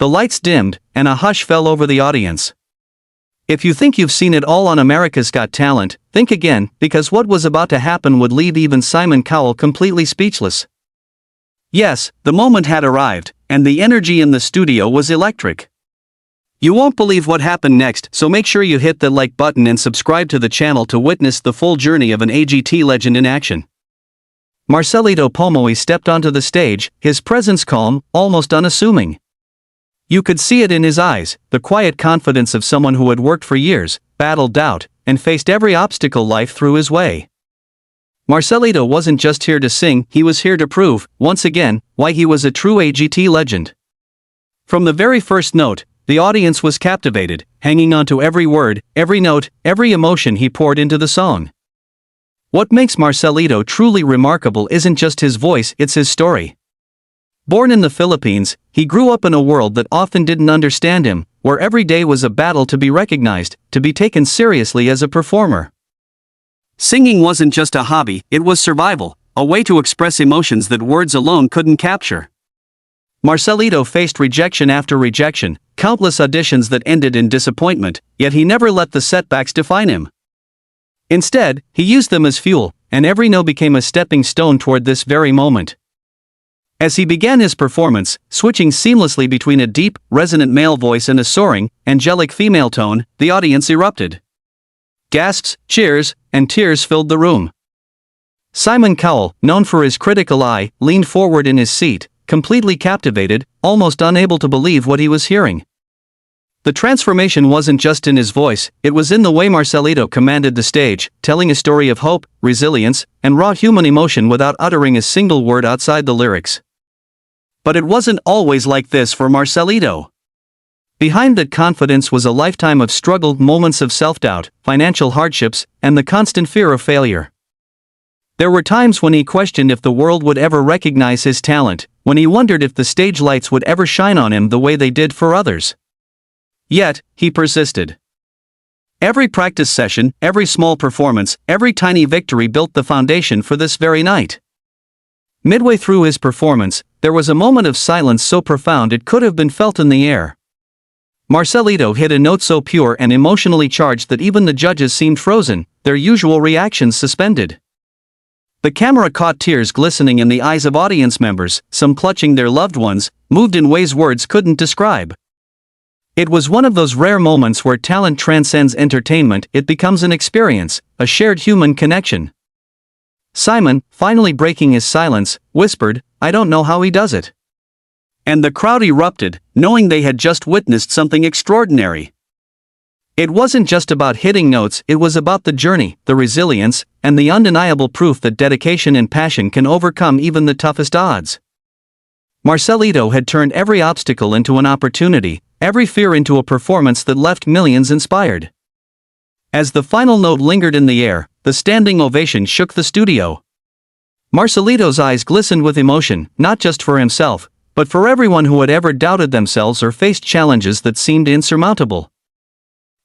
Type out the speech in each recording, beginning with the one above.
the lights dimmed, and a hush fell over the audience. If you think you've seen it all on America's Got Talent, think again, because what was about to happen would leave even Simon Cowell completely speechless. Yes, the moment had arrived, and the energy in the studio was electric. You won't believe what happened next, so make sure you hit the like button and subscribe to the channel to witness the full journey of an AGT legend in action. Marcelito Pomoy stepped onto the stage, his presence calm, almost unassuming. You could see it in his eyes, the quiet confidence of someone who had worked for years, battled doubt, and faced every obstacle life threw his way. Marcelito wasn't just here to sing, he was here to prove, once again, why he was a true AGT legend. From the very first note, the audience was captivated, hanging on to every word, every note, every emotion he poured into the song. What makes Marcelito truly remarkable isn't just his voice, it's his story. Born in the Philippines, he grew up in a world that often didn't understand him, where every day was a battle to be recognized, to be taken seriously as a performer. Singing wasn't just a hobby, it was survival, a way to express emotions that words alone couldn't capture. Marcelito faced rejection after rejection, countless auditions that ended in disappointment, yet he never let the setbacks define him. Instead, he used them as fuel, and every no became a stepping stone toward this very moment. As he began his performance, switching seamlessly between a deep, resonant male voice and a soaring, angelic female tone, the audience erupted. Gasps, cheers, and tears filled the room. Simon Cowell, known for his critical eye, leaned forward in his seat, completely captivated, almost unable to believe what he was hearing. The transformation wasn't just in his voice, it was in the way Marcelito commanded the stage, telling a story of hope, resilience, and raw human emotion without uttering a single word outside the lyrics. But it wasn't always like this for Marcelito. Behind that confidence was a lifetime of struggle, moments of self-doubt, financial hardships, and the constant fear of failure. There were times when he questioned if the world would ever recognize his talent, when he wondered if the stage lights would ever shine on him the way they did for others. Yet, he persisted. Every practice session, every small performance, every tiny victory built the foundation for this very night. Midway through his performance, there was a moment of silence so profound it could have been felt in the air. Marcelito hit a note so pure and emotionally charged that even the judges seemed frozen, their usual reactions suspended. The camera caught tears glistening in the eyes of audience members, some clutching their loved ones, moved in ways words couldn't describe. It was one of those rare moments where talent transcends entertainment, it becomes an experience, a shared human connection. Simon, finally breaking his silence, whispered, "I don't know how he does it." And the crowd erupted, knowing they had just witnessed something extraordinary. It wasn't just about hitting notes, it was about the journey, the resilience, and the undeniable proof that dedication and passion can overcome even the toughest odds. Marcelito had turned every obstacle into an opportunity, every fear into a performance that left millions inspired. As the final note lingered in the air, the standing ovation shook the studio. Marcelito's eyes glistened with emotion, not just for himself, but for everyone who had ever doubted themselves or faced challenges that seemed insurmountable.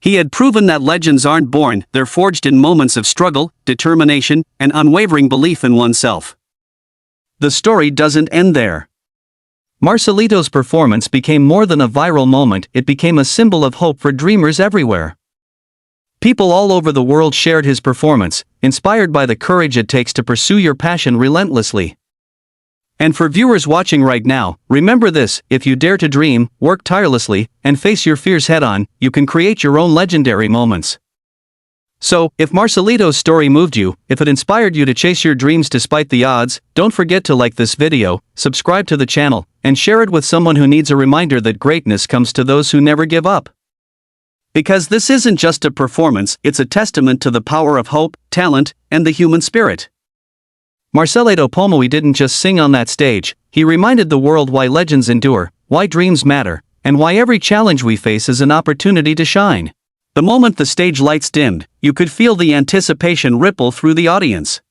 He had proven that legends aren't born, they're forged in moments of struggle, determination, and unwavering belief in oneself. The story doesn't end there. Marcelito's performance became more than a viral moment, it became a symbol of hope for dreamers everywhere. People all over the world shared his performance, inspired by the courage it takes to pursue your passion relentlessly. And for viewers watching right now, remember this: if you dare to dream, work tirelessly, and face your fears head-on, you can create your own legendary moments. So, if Marcelito's story moved you, if it inspired you to chase your dreams despite the odds, don't forget to like this video, subscribe to the channel, and share it with someone who needs a reminder that greatness comes to those who never give up. Because this isn't just a performance, it's a testament to the power of hope, talent, and the human spirit. Marcelito Pomoy didn't just sing on that stage, he reminded the world why legends endure, why dreams matter, and why every challenge we face is an opportunity to shine. The moment the stage lights dimmed, you could feel the anticipation ripple through the audience.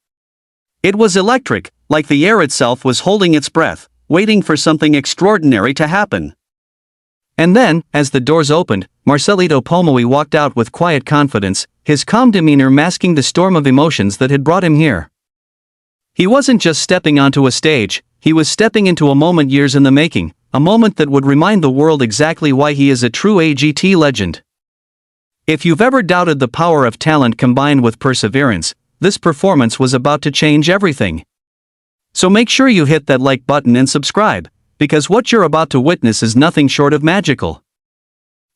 It was electric, like the air itself was holding its breath, waiting for something extraordinary to happen. And then, as the doors opened, Marcelito Pomoy walked out with quiet confidence, his calm demeanor masking the storm of emotions that had brought him here. He wasn't just stepping onto a stage, he was stepping into a moment years in the making, a moment that would remind the world exactly why he is a true AGT legend. If you've ever doubted the power of talent combined with perseverance, this performance was about to change everything. So make sure you hit that like button and subscribe, because what you're about to witness is nothing short of magical.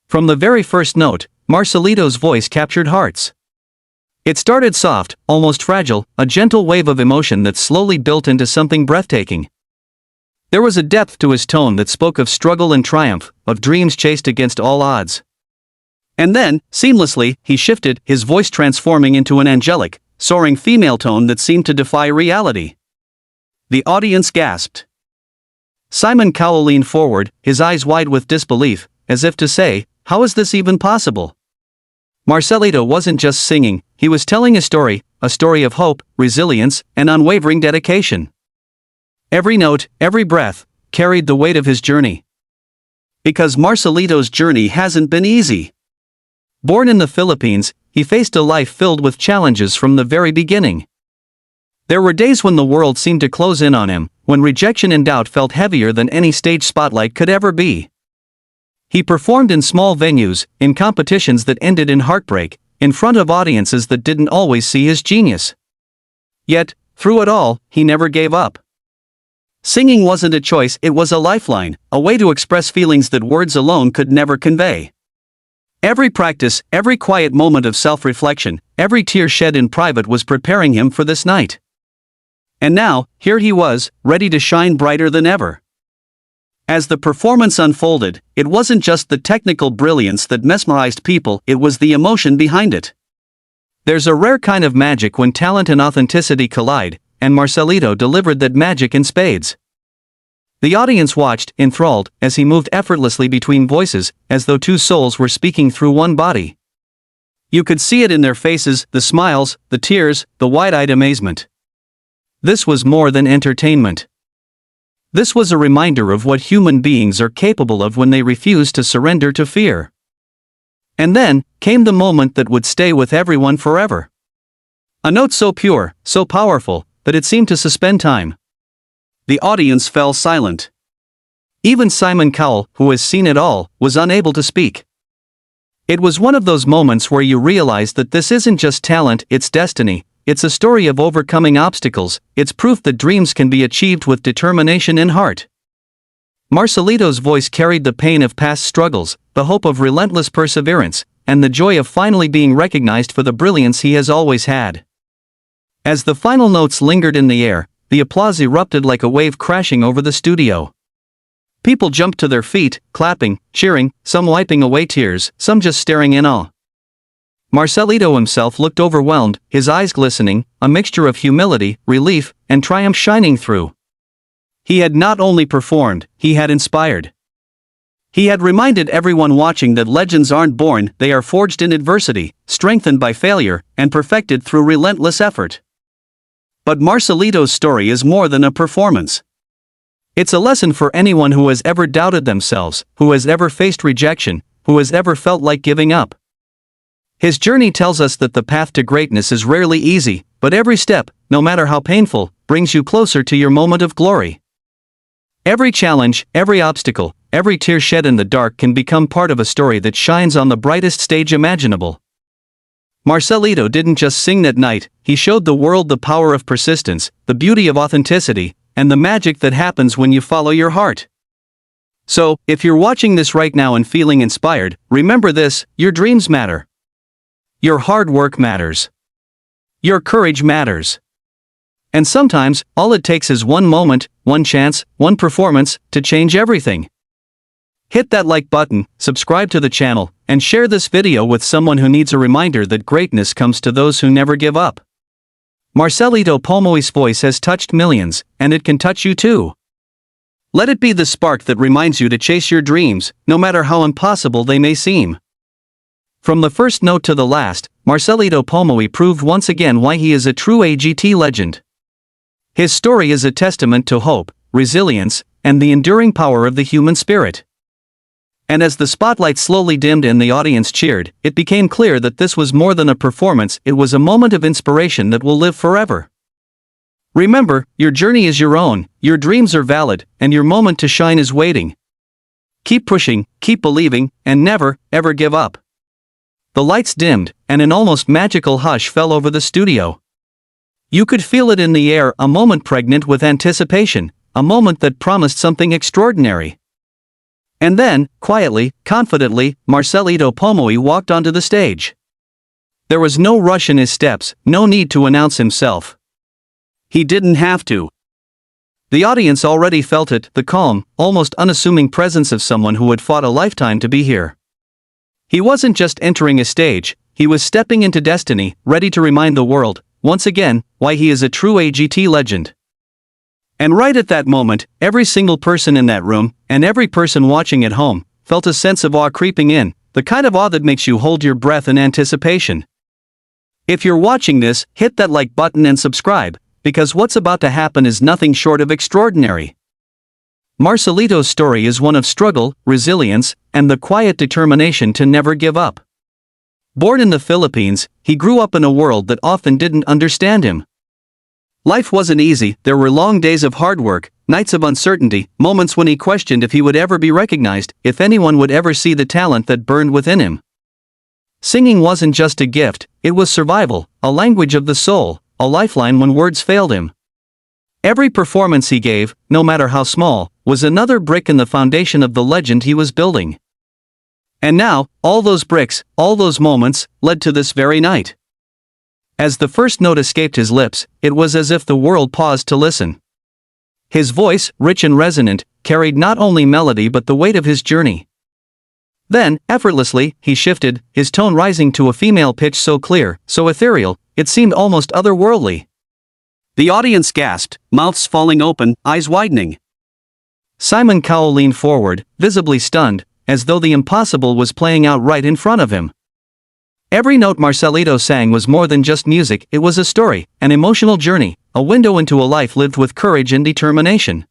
From the very first note, Marcelito's voice captured hearts. It started soft, almost fragile, a gentle wave of emotion that slowly built into something breathtaking. There was a depth to his tone that spoke of struggle and triumph, of dreams chased against all odds. And then, seamlessly, he shifted, his voice transforming into an angelic, soaring female tone that seemed to defy reality. The audience gasped. Simon Cowell leaned forward, his eyes wide with disbelief, as if to say, "How is this even possible?" Marcelito wasn't just singing, he was telling a story of hope, resilience, and unwavering dedication. Every note, every breath, carried the weight of his journey. Because Marcelito's journey hasn't been easy. Born in the Philippines, he faced a life filled with challenges from the very beginning. There were days when the world seemed to close in on him, when rejection and doubt felt heavier than any stage spotlight could ever be. He performed in small venues, in competitions that ended in heartbreak, in front of audiences that didn't always see his genius. Yet, through it all, he never gave up. Singing wasn't a choice, it was a lifeline, a way to express feelings that words alone could never convey. Every practice, every quiet moment of self-reflection, every tear shed in private was preparing him for this night. And now, here he was, ready to shine brighter than ever. As the performance unfolded, it wasn't just the technical brilliance that mesmerized people, it was the emotion behind it. There's a rare kind of magic when talent and authenticity collide, and Marcelito delivered that magic in spades. The audience watched, enthralled, as he moved effortlessly between voices, as though two souls were speaking through one body. You could see it in their faces, the smiles, the tears, the wide-eyed amazement. This was more than entertainment. This was a reminder of what human beings are capable of when they refuse to surrender to fear. And then, came the moment that would stay with everyone forever. A note so pure, so powerful, that it seemed to suspend time. The audience fell silent. Even Simon Cowell, who has seen it all, was unable to speak. It was one of those moments where you realize that this isn't just talent, it's destiny. It's a story of overcoming obstacles, it's proof that dreams can be achieved with determination and heart. Marcelito's voice carried the pain of past struggles, the hope of relentless perseverance, and the joy of finally being recognized for the brilliance he has always had. As the final notes lingered in the air, the applause erupted like a wave crashing over the studio. People jumped to their feet, clapping, cheering, some wiping away tears, some just staring in awe. Marcelito himself looked overwhelmed, his eyes glistening, a mixture of humility, relief, and triumph shining through. He had not only performed, he had inspired. He had reminded everyone watching that legends aren't born, they are forged in adversity, strengthened by failure, and perfected through relentless effort. But Marcelito's story is more than a performance. It's a lesson for anyone who has ever doubted themselves, who has ever faced rejection, who has ever felt like giving up. His journey tells us that the path to greatness is rarely easy, but every step, no matter how painful, brings you closer to your moment of glory. Every challenge, every obstacle, every tear shed in the dark can become part of a story that shines on the brightest stage imaginable. Marcelito didn't just sing that night, he showed the world the power of persistence, the beauty of authenticity, and the magic that happens when you follow your heart. So, if you're watching this right now and feeling inspired, remember this: your dreams matter. Your hard work matters. Your courage matters. And sometimes, all it takes is one moment, one chance, one performance, to change everything. Hit that like button, subscribe to the channel, and share this video with someone who needs a reminder that greatness comes to those who never give up. Marcelito Pomoy's voice has touched millions, and it can touch you too. Let it be the spark that reminds you to chase your dreams, no matter how impossible they may seem. From the first note to the last, Marcelito Pomoy proved once again why he is a true AGT legend. His story is a testament to hope, resilience, and the enduring power of the human spirit. And as the spotlight slowly dimmed and the audience cheered, it became clear that this was more than a performance, it was a moment of inspiration that will live forever. Remember, your journey is your own, your dreams are valid, and your moment to shine is waiting. Keep pushing, keep believing, and never, ever give up. The lights dimmed, and an almost magical hush fell over the studio. You could feel it in the air, a moment pregnant with anticipation, a moment that promised something extraordinary. And then, quietly, confidently, Marcelito Pomoy walked onto the stage. There was no rush in his steps, no need to announce himself. He didn't have to. The audience already felt it, the calm, almost unassuming presence of someone who had fought a lifetime to be here. He wasn't just entering a stage, he was stepping into destiny, ready to remind the world, once again, why he is a true AGT legend. And right at that moment, every single person in that room, and every person watching at home, felt a sense of awe creeping in, the kind of awe that makes you hold your breath in anticipation. If you're watching this, hit that like button and subscribe, because what's about to happen is nothing short of extraordinary. Marcelito's story is one of struggle, resilience, and the quiet determination to never give up. Born in the Philippines, he grew up in a world that often didn't understand him. Life wasn't easy, there were long days of hard work, nights of uncertainty, moments when he questioned if he would ever be recognized, if anyone would ever see the talent that burned within him. Singing wasn't just a gift, it was survival, a language of the soul, a lifeline when words failed him. Every performance he gave, no matter how small, was another brick in the foundation of the legend he was building. And now, all those bricks, all those moments, led to this very night. As the first note escaped his lips, it was as if the world paused to listen. His voice, rich and resonant, carried not only melody but the weight of his journey. Then, effortlessly, he shifted, his tone rising to a female pitch so clear, so ethereal, it seemed almost otherworldly. The audience gasped, mouths falling open, eyes widening. Simon Cowell leaned forward, visibly stunned, as though the impossible was playing out right in front of him. Every note Marcelito sang was more than just music, it was a story, an emotional journey, a window into a life lived with courage and determination.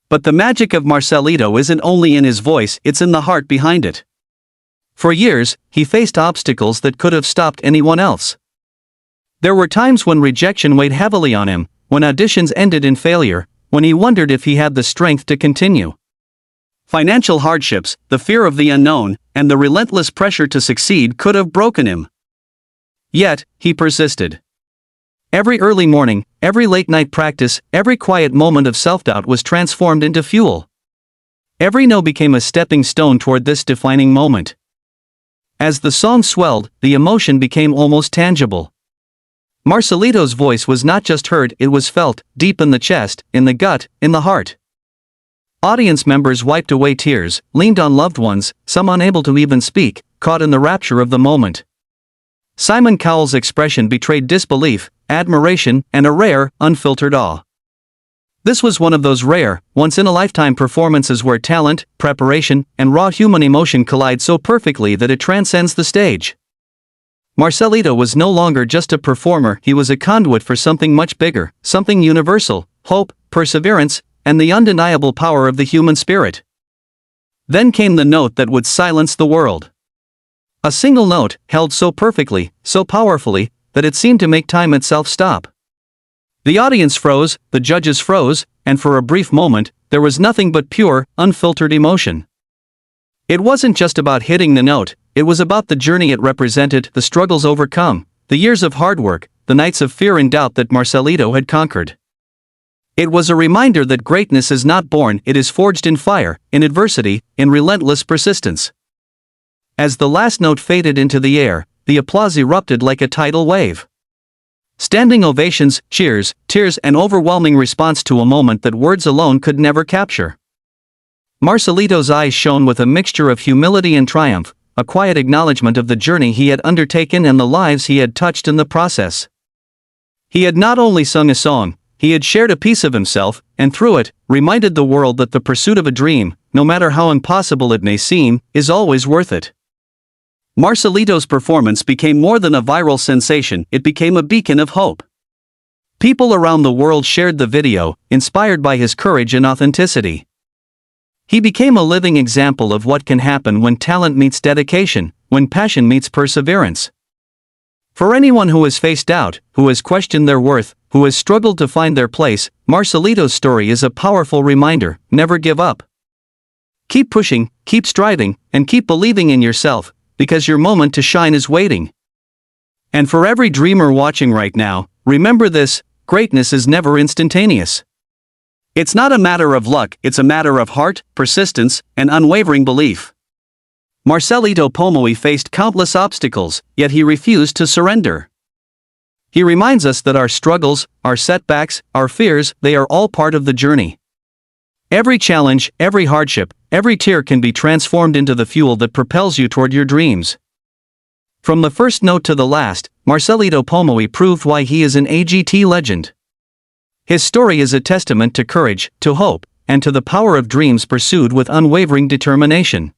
But the magic of Marcelito isn't only in his voice, it's in the heart behind it. For years, he faced obstacles that could have stopped anyone else. There were times when rejection weighed heavily on him, when auditions ended in failure, when he wondered if he had the strength to continue. Financial hardships, the fear of the unknown, and the relentless pressure to succeed could have broken him. Yet, he persisted. Every early morning, every late-night practice, every quiet moment of self-doubt was transformed into fuel. Every no became a stepping stone toward this defining moment. As the song swelled, the emotion became almost tangible. Marcelito's voice was not just heard, it was felt, deep in the chest, in the gut, in the heart. Audience members wiped away tears, leaned on loved ones, some unable to even speak, caught in the rapture of the moment. Simon Cowell's expression betrayed disbelief, admiration, and a rare, unfiltered awe. This was one of those rare, once-in-a-lifetime performances where talent, preparation, and raw human emotion collide so perfectly that it transcends the stage. Marcelito was no longer just a performer, he was a conduit for something much bigger, something universal, hope, perseverance, and the undeniable power of the human spirit. Then came the note that would silence the world. A single note, held so perfectly, so powerfully, that it seemed to make time itself stop. The audience froze, the judges froze, and for a brief moment, there was nothing but pure, unfiltered emotion. It wasn't just about hitting the note, it was about the journey it represented, the struggles overcome, the years of hard work, the nights of fear and doubt that Marcelito had conquered. It was a reminder that greatness is not born, it is forged in fire, in adversity, in relentless persistence. As the last note faded into the air, the applause erupted like a tidal wave. Standing ovations, cheers, tears, and overwhelming response to a moment that words alone could never capture. Marcelito's eyes shone with a mixture of humility and triumph, a quiet acknowledgement of the journey he had undertaken and the lives he had touched in the process. He had not only sung a song, he had shared a piece of himself, and through it, reminded the world that the pursuit of a dream, no matter how impossible it may seem, is always worth it. Marcelito's performance became more than a viral sensation, it became a beacon of hope. People around the world shared the video, inspired by his courage and authenticity. He became a living example of what can happen when talent meets dedication, when passion meets perseverance. For anyone who has faced doubt, who has questioned their worth, who has struggled to find their place, Marcelito's story is a powerful reminder: never give up. Keep pushing, keep striving, and keep believing in yourself, because your moment to shine is waiting. And for every dreamer watching right now, remember this: greatness is never instantaneous. It's not a matter of luck, it's a matter of heart, persistence, and unwavering belief. Marcelito Pomoy faced countless obstacles, yet he refused to surrender. He reminds us that our struggles, our setbacks, our fears, they are all part of the journey. Every challenge, every hardship, every tear can be transformed into the fuel that propels you toward your dreams. From the first note to the last, Marcelito Pomoy proved why he is an AGT legend. His story is a testament to courage, to hope, and to the power of dreams pursued with unwavering determination.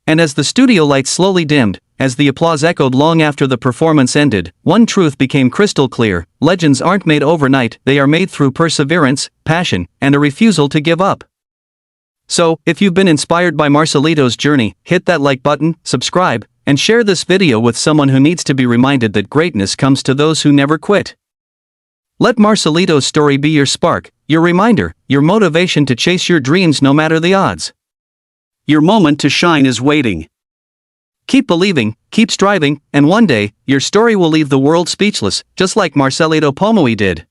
And as the studio lights slowly dimmed, as the applause echoed long after the performance ended, one truth became crystal clear: legends aren't made overnight, they are made through perseverance, passion, and a refusal to give up. So, if you've been inspired by Marcelito's journey, hit that like button, subscribe, and share this video with someone who needs to be reminded that greatness comes to those who never quit. Let Marcelito's story be your spark, your reminder, your motivation to chase your dreams no matter the odds. Your moment to shine is waiting. Keep believing, keep striving, and one day, your story will leave the world speechless, just like Marcelito Pomoy did.